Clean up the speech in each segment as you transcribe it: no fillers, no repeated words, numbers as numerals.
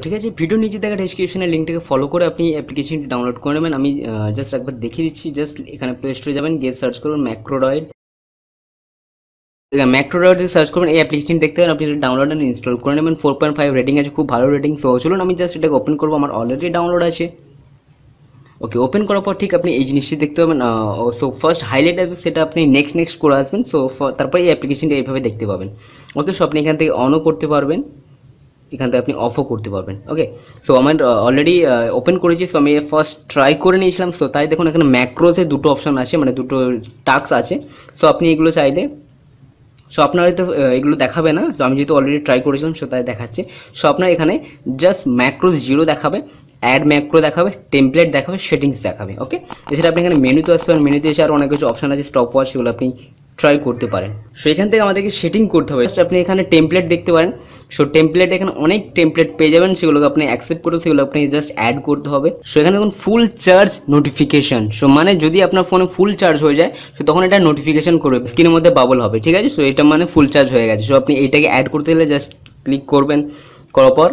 ঠিক আছে, ভিডিও নিচে দেখা ডেসক্রিপশনের লিঙ্কটাকে ফলো করে আপনি অ্যাপ্লিকেশনটি ডাউনলোড করে নেবেন। আমি জাস্ট একবার দেখিয়ে দিচ্ছি। জাস্ট এখানে প্লে স্টোরে যাবেন, গিয়ে সার্চ করবেন ম্যাক্রোড্রয়েড। ম্যাক্রোড্রয়েডে সার্চ করবেন, এই অ্যাপ্লিকেশন দেখতে পাবেন, আপনি ডাউনলোড অ্যান্ড ইনস্টল করে নেবেন। 4.5 রেটিং আছে, খুব ভালো রেটিং। সো চলুন আমি জাস্ট এটাকে ওপেন করবো, আমার অলরেডি ডাউনলোড আছে। ওকে, ওপেন করার পর ঠিক আপনি এই জিনিসটি দেখতে পাবেন। সো ফার্স্ট হাইলাইট আসবে, সেটা আপনি নেক্সট করে আসবেন। সো তারপরে এই অ্যাপ্লিকেশনটা এইভাবে দেখতে পাবেন। ওকে, সো আপনি এখান থেকে অনও করতে পারবেন, এখান থেকে আপনি অফও করতে পারবেন। ওকে, সো আমার অলরেডি ওপেন করেছি। সো আমি ফার্স্ট ট্রাই করে নিয়েছিলাম। সো তাই দেখুন এখানে ম্যাক্রোসে দুটো অপশান আছে, মানে দুটো টাস্ক আছে। সো আপনি এগুলো চাইলে, সো আপনার হয়তো এগুলো দেখাবে না। সো আমি যেহেতু অলরেডি ট্রাই করেছিলাম, সো তাই দেখাচ্ছে। সো আপনার এখানে জাস্ট ম্যাক্রোস 0 দেখাবে, অ্যাড ম্যাক্রো দেখাবে, টেমপ্লেট দেখাবে, সেটিংস দেখাবে। ওকে, এছাড়া আপনি এখানে মেনুতে আসতে পারেন। মেনুতে এসে আরও অনেক কিছু অপশান আছে, স্টপ ওয়াচ, সেগুলো আপনি ট্রাই করতে পারেন। সো এখান থেকে আমাদেরকে সেটিং করতে হবে। আপনি এখানে টেমপ্লেট দেখতে পারেন। সো টেমপ্লেট এখানে অনেক টেমপ্লেট পেয়ে যাবেন, সেগুলোকে আপনি অ্যাকসেপ্ট করে সেগুলো আপনি জাস্ট অ্যাড করতে হবে। সো এখানে দেখুন ফুল চার্জ নোটিফিকেশন। সো মানে যদি আপনার ফোনে ফুল চার্জ হয়ে যায়, সো তখন এটা নোটিফিকেশন করবে, স্ক্রিনের মধ্যে বাবল হবে। ঠিক আছে, সো এটা মানে ফুল চার্জ হয়ে গেছে। সো আপনি এইটাকে অ্যাড করতে গেলে জাস্ট ক্লিক করবেন, করার পর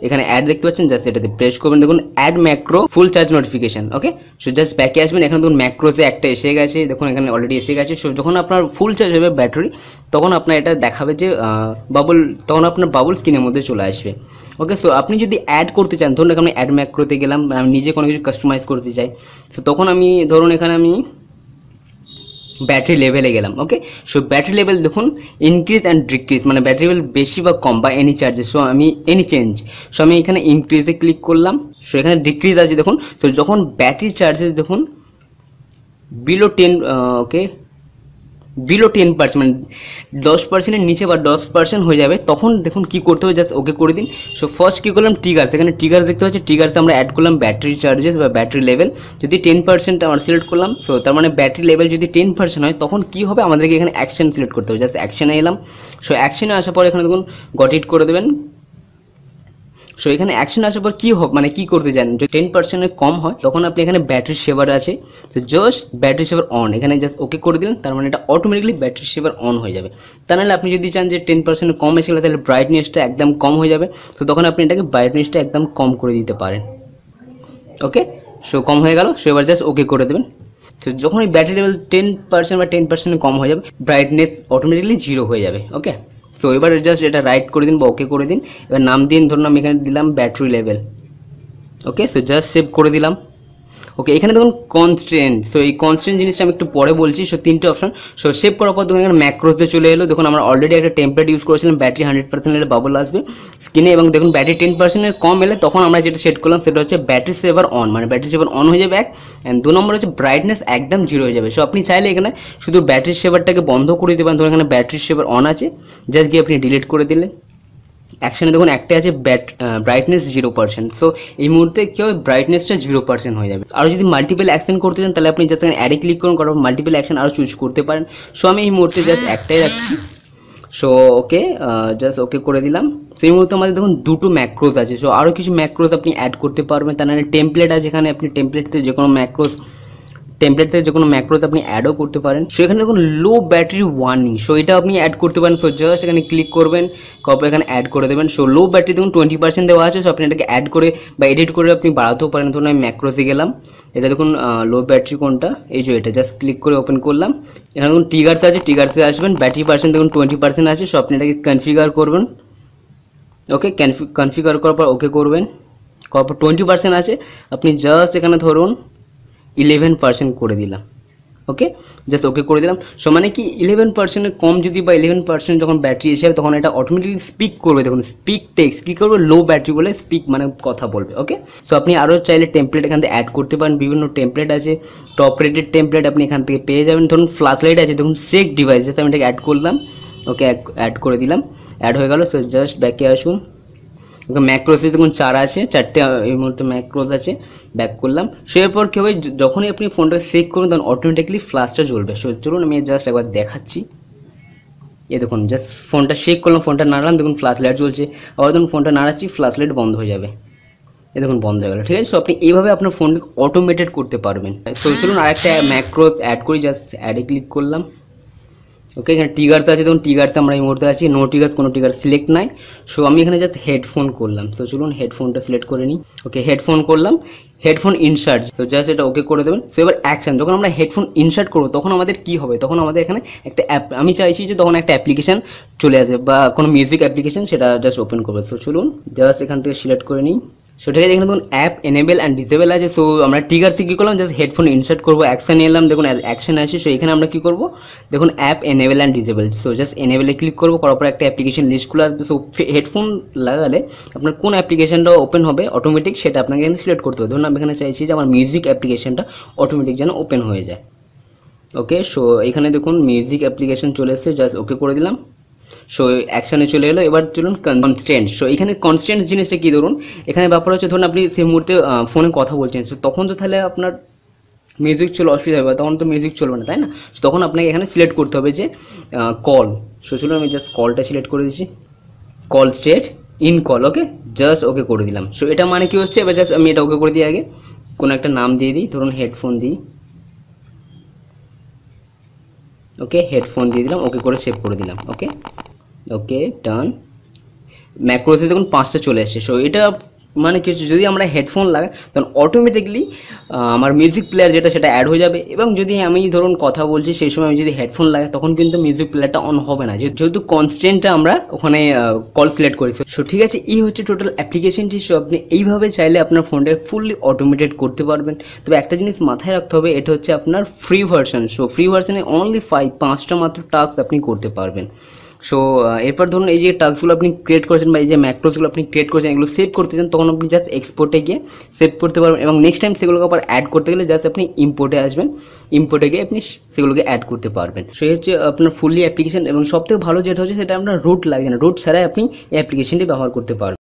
এখানে অ্যাড দেখতে পাচ্ছেন, জাস্ট এটাতে প্রেস করবেন। দেখুন add macro full charge notification. Okay, so just ব্যাকে আসবেন। এখানে দেখুন ম্যাক্রোসে একটা এসে গেছে, দেখুন এখানে অলরেডি এসে গেছে। সো যখন আপনার ফুল চার্জ হবে ব্যাটারি, তখন আপনার এটা দেখাবে যে বাবল, তখন আপনার বাবল স্ক্রিনের মধ্যে চলে আসবে। ওকে, সো আপনি যদি অ্যাড করতে চান, ধরুন এখানে অ্যাড ম্যাক্রোতে গেলাম, আমি নিজে কোনো কিছু কাস্টমাইজ করতে চাই। সো তখন আমি ধরুন এখানে আমি ব্যাটারি লেভেলে গেলাম। ওকে, সো ব্যাটারি লেভেল দেখুন ইনক্রিজ অ্যান্ড ডিক্রিজ, মানে ব্যাটারি লেভেল বেশি বা কম বা এনি চার্জেস। সো আমি এনি চেঞ্জ, সো আমি এখানে ইনক্রিজে ক্লিক করলাম। সো এখানে ডিক্রিজ আছে দেখুন। তো যখন ব্যাটারি চার্জেস দেখুন বিলো 10, ওকে বিলো 10%, মানে 10%-এর নিচে বা 10% হয়ে যাবে, তখন দেখুন কী করতে হবে, জাস্ট ওকে করে দিন। সো ফার্স্ট কী করলাম, ট্রিগার্স, এখানে ট্রিগার্স দেখতে পাচ্ছি। ট্রিগার্সে আমরা অ্যাড করলাম ব্যাটারি চার্জেস বা ব্যাটারি লেভেল। যদি 10% আমরা সিলেক্ট করলাম, সো তার মানে ব্যাটারি লেভেল যদি 10% হয়, তখন কী হবে, আমাদেরকে এখানে অ্যাকশন সিলেক্ট করতে হবে। জাস্ট অ্যাকশনে এলাম। সো অ্যাকশনে আসার পর এখানে দেখুন গট ইট করে দেবেন। সো এখানে অ্যাকশন আসার পর কী হোক, মানে কী করতে চান, যদি 10%-এর কম হয়, তখন আপনি এখানে ব্যাটারি সেভার আছে, তো জাস্ট ব্যাটারি সেভার অন, এখানে জাস্ট ওকে করে দিলেন। তার মানে এটা অটোমেটিকলি ব্যাটারি সেভার অন হয়ে যাবে। তা নাহলে আপনি যদি চান যে 10% কম এসে গেলে, তাহলে ব্রাইটনেসটা একদম কম হয়ে যাবে। তো তখন আপনি এটাকে ব্রাইটনেসটা একদম কম করে দিতে পারেন। ওকে, সো কম হয়ে গেল। সো এবার জাস্ট ওকে করে দেবেন। তো যখন এই ব্যাটারি লেভেল 10% বা 10% কম হয়ে যাবে, ব্রাইটনেস অটোমেটিকলি 0 হয়ে যাবে। ওকে, সো এবার জাস্ট এটা রাইট করে দিন বা ওকে করে দিন। এবার নাম দিন, ধরুন আমি এখানে দিলাম ব্যাটারি লেভেল। ওকে, সো জাস্ট সেভ করে দিলাম। ওকে, এখানে দেখুন কনস্ট্রেন্ট। সো এই কনস্ট্রেন্ট জিনিসটা আমি একটু পরে বলছি। সো 3টে অপশন। সো সেভ করার পর দেখুন এখানে ম্যাক্রোসে চলে এলো। দেখুন আমরা অলরেডি একটা টেমপ্লেট ইউজ করেছিলাম, ব্যাটারি 100% এলে বাবল আসবে স্ক্রিনে, এবং দেখুন ব্যাটারি 10%-এর কম এলে তখন আমরা যেটা সেট করলাম সেটা হচ্ছে ব্যাটারি সেভার অন, মানে ব্যাটারি সেভার অন হয়ে যাবে এক। অ্যান্ড 2 নম্বর হচ্ছে ব্রাইটনেস একদম 0 হয়ে যাবে। সো আপনি চাইলে এখানে শুধু ব্যাটারি সেভারটাকে বন্ধ করে দিতে পারেন। ধরুন এখানে ব্যাটারি সেভার অন আছে, জাস্ট গিয়ে আপনি ডিলিট করে দিলে। অ্যাকশানে দেখুন একটা আছে ব্রাইটনেস 0%। সো এই মুহূর্তে কী হবে, ব্রাইটনেসটা 0% হয়ে যাবে। আর যদি মাল্টিপল অ্যাকশন করতে চান, তাহলে আপনি যাতে অ্যাডে ক্লিক করুন, কারণ মাল্টিপল অ্যাকশন আরও চুজ করতে পারেন। সো আমি এই মুহূর্তে জাস্ট একটাই রাখছি। সো ওকে, জাস্ট ওকে করে দিলাম। সেই মুহূর্তে আমাদের দেখুন দুটো ম্যাক্রোস আছে। সো আরও কিছু ম্যাক্রোস আপনি অ্যাড করতে পারবেন। তার মানে টেমপ্লেট আছে, এখানে আপনি টেমপ্লেট থেকে যে কোনো ম্যাক্রোস, টেমপ্লেট থেকে যে কোনো ম্যাক্রোস আপনি অ্যাডও করতে পারেন। সো এখানে দেখুন লো ব্যাটারি ওয়ার্নিং, সো এটা আপনি অ্যাড করতে পারেন। সো জাস্ট এখানে ক্লিক করবেন, কপি এখানে অ্যাড করে দেবেন। সো লো ব্যাটারি দেখুন 20% দেওয়া আছে। সো আপনি এটাকে অ্যাড করে বা এডিট করে আপনি বাড়াতেও পারেন। ধরুন আমি ম্যাক্রোসে গেলাম, এটা দেখুন লো ব্যাটারি কোনটা, এই যে এটা, জাস্ট ক্লিক করে ওপেন করলাম। এখানে দেখুন ট্রিগার্স আছে, ট্রিগার্সে আসবেন, ব্যাটারি পার্সেন্ট দেখুন 20% আছে। সো আপনি এটাকে কনফিগার করবেন। ওকে, কনফিগার করার পর ওকে করবেন, করার পর 20% আছে, আপনি জাস্ট এখানে ধরুন 11% করে দিলাম। ওকে, জাস্ট ওকে করে দিলাম। সো মানে কি 11%-এর কম যদি বা 11% যখন ব্যাটারি এসে যাবে, তখন এটা অটোমেটিকলি স্পিক করবে। দেখুন স্পিক টেক্সট কী করবে, লো ব্যাটারি বলে স্পিক মানে কথা বলবে। ওকে, সো আপনি আরও চাইলে টেমপ্লেট এখান থেকে অ্যাড করতে পারেন। বিভিন্ন টেমপ্লেট আছে, টপ রেটেড টেমপ্লেট আপনি এখান থেকে পেয়ে যাবেন। ধরুন ফ্ল্যাশ লাইট আছে, দেখুন চেক ডিভাইস, যাতে আমি এটাকে অ্যাড করলাম। ওকে, অ্যাড করে দিলাম, অ্যাড হয়ে গেল। সো জাস্ট ব্যাকে আসুন। ওকে, ম্যাক্রোসে দেখুন 4 আছে, 4টে এই মুহূর্তে ম্যাক্রোস আছে। ব্যাক করলাম। সো এরপর কী হবে, যখনই আপনি ফোনটাকে চেক করুন, তখন অটোমেটিকলি ফ্ল্যাশটা জ্বলবে। সো চলুন আমি জাস্ট একবার দেখাচ্ছি। এই দেখুন জাস্ট ফোনটা চেক করলাম, ফোনটা নাড়লাম, দেখুন ফ্ল্যাশ লাইট জ্বলছে। আবার দেখুন ফোনটা নাড়াচ্ছি, ফ্ল্যাশ লাইট বন্ধ হয়ে যাবে। এই দেখুন বন্ধ হয়ে গেল। ঠিক আছে, সো আপনি এইভাবে আপনার ফোনটাকে অটোমেটেড করতে পারবেন। সো চলুন আরেকটা ম্যাক্রোস অ্যাড করি, জাস্ট অ্যাডে ক্লিক করলাম। ওকে, এখানে ট্রিগার্স আছে, দেখুন ট্রিগার্স আমরা এই মুহূর্তে আছি, নো ট্রিগার্স, কোনো ট্রিগার সিলেক্ট নাই। সো আমি এখানে জাস্ট হেডফোন করলাম। তো চলুন হেডফোনটা সিলেক্ট করে নিই। ওকে, হেডফোন করলাম, হেডফোন ইনসার্ট, তো জাস্ট এটা ওকে করে দেবেন। সো এবার অ্যাকশন, যখন আমরা হেডফোন ইনসার্ট করবো তখন আমাদের কি হবে, তখন আমাদের এখানে একটা অ্যাপ, আমি চাইছি যে তখন একটা অ্যাপ্লিকেশন চলে আসবে বা কোনো মিউজিক অ্যাপ্লিকেশন, সেটা জাস্ট ওপেন করবে। সো চলুন জাস্ট এখান থেকে সিলেক্ট করে নিই। সো ঠিক আছে, এখানে দেখুন অ্যাপ এনেবেল অ্যান্ড ডিসেবল আছে। সো আমরা ট্রিগার্সে কী করলাম, জাস্ট হেডফোন ইনসার্ট করবো, অ্যাকশন এলাম, দেখুন অ্যাকশন আছে। সো এখানে আমরা কী করবো, দেখুন app enable and disable. So just এনেবেলে ক্লিক করবো, করার পর একটা অ্যাপ্লিকেশন লিস্ট খুলে আসবে। সো হেডফোন লাগালে আপনার কোন অ্যাপ্লিকেশনটা ওপেন হবে অটোমেটিক, সেটা আপনাকে এখানে সিলেক্ট করতে হবে। ধরুন আমি এখানে চাইছি যে আমার মিউজিক অ্যাপ্লিকেশনটা অটোমেটিক যেন ওপেন হয়ে যায়। ওকে, সো এখানে দেখুন মিউজিক অ্যাপ্লিকেশন চলে এসেছে, জাস্ট ওকে করে দিলাম। সো অ্যাকশানে চলে এলো। এবার চলুন কনস্ট্যান্ট। সো এখানে কনস্ট্যান্ট জিনিসটা কী, ধরুন এখানে ব্যাপার হচ্ছে, ধরুন আপনি সেই মুহূর্তে ফোনে কথা বলছেন, সো তখন তো তাহলে আপনার মিউজিক চলে অসুবিধা হবে, তখন তো মিউজিক চলবে না, তাই না? তখন আপনাকে এখানে সিলেক্ট করতে হবে যে কল। সো চলুন আমি জাস্ট কলটা সিলেক্ট করে দিচ্ছি, call state in call. Okay, just okay করে দিলাম। সো এটা মানে কি হচ্ছে, এবার জাস্ট আমি এটা ওকে করে দিই। আগে কোনো একটা নাম দিয়ে দিই, ধরুন হেডফোন দিই। ওকে, হেডফোন দিয়ে দিলাম, ওকে করে সেভ করে দিলাম। ওকে, ওকে ডান। ম্যাক্রোসে দেখুন 5টা চলে আসছে। সো এটা মানে কি হচ্ছে, যদি আমরা হেডফোন লাগাই তখন অটোমেটিকলি আমার মিউজিক প্লেয়ার যেটা সেটা অ্যাড হয়ে যাবে। এবং যদি আমি ধরুন কথা বলছি সেই সময় আমি যদি হেডফোন লাগাই তখন কিন্তু মিউজিক প্লেয়ারটা অন হবে না, যেহেতু কনস্ট্যান্টটা আমরা ওখানে কল সিলেক্ট করেছি। সো ঠিক আছে, এই হচ্ছে টোটাল অ্যাপ্লিকেশনটি। সো আপনি এইভাবে চাইলে আপনার ফোনটা ফুললি অটোমেটেড করতে পারবেন। তবে একটা জিনিস মাথায় রাখতে হবে, এটা হচ্ছে আপনার ফ্রি ভার্সন। সো ফ্রি ভার্সনে অনলি 5টা মাত্র টাস্ক আপনি করতে পারবেন। সো এরপর ধরুন এই যে টাস্কগুলো আপনি ক্রিয়েট করেছেন বা এই যে ম্যাক্রোসগুলো আপনি ক্রিয়েট করেছেন, এগুলো সেভ করতে চান, তখন আপনি জাস্ট এক্সপোর্টে গিয়ে সেভ করতে পারবেন। এবং নেক্সট টাইম সেগুলোকে আবার অ্যাড করতে গেলে জাস্ট আপনি ইম্পোর্টে আসবেন, ইম্পোর্টে গিয়ে আপনি সেগুলোকে অ্যাড করতে পারবেন। সো এই হচ্ছে আপনার ফুললি অ্যাপ্লিকেশন। এবং সবথেকে ভালো যেটা হচ্ছে, সেটা আপনার রুট লাগে না, রুট ছাড়াই আপনি এই অ্যাপ্লিকেশনটি ব্যবহার করতে পারবেন।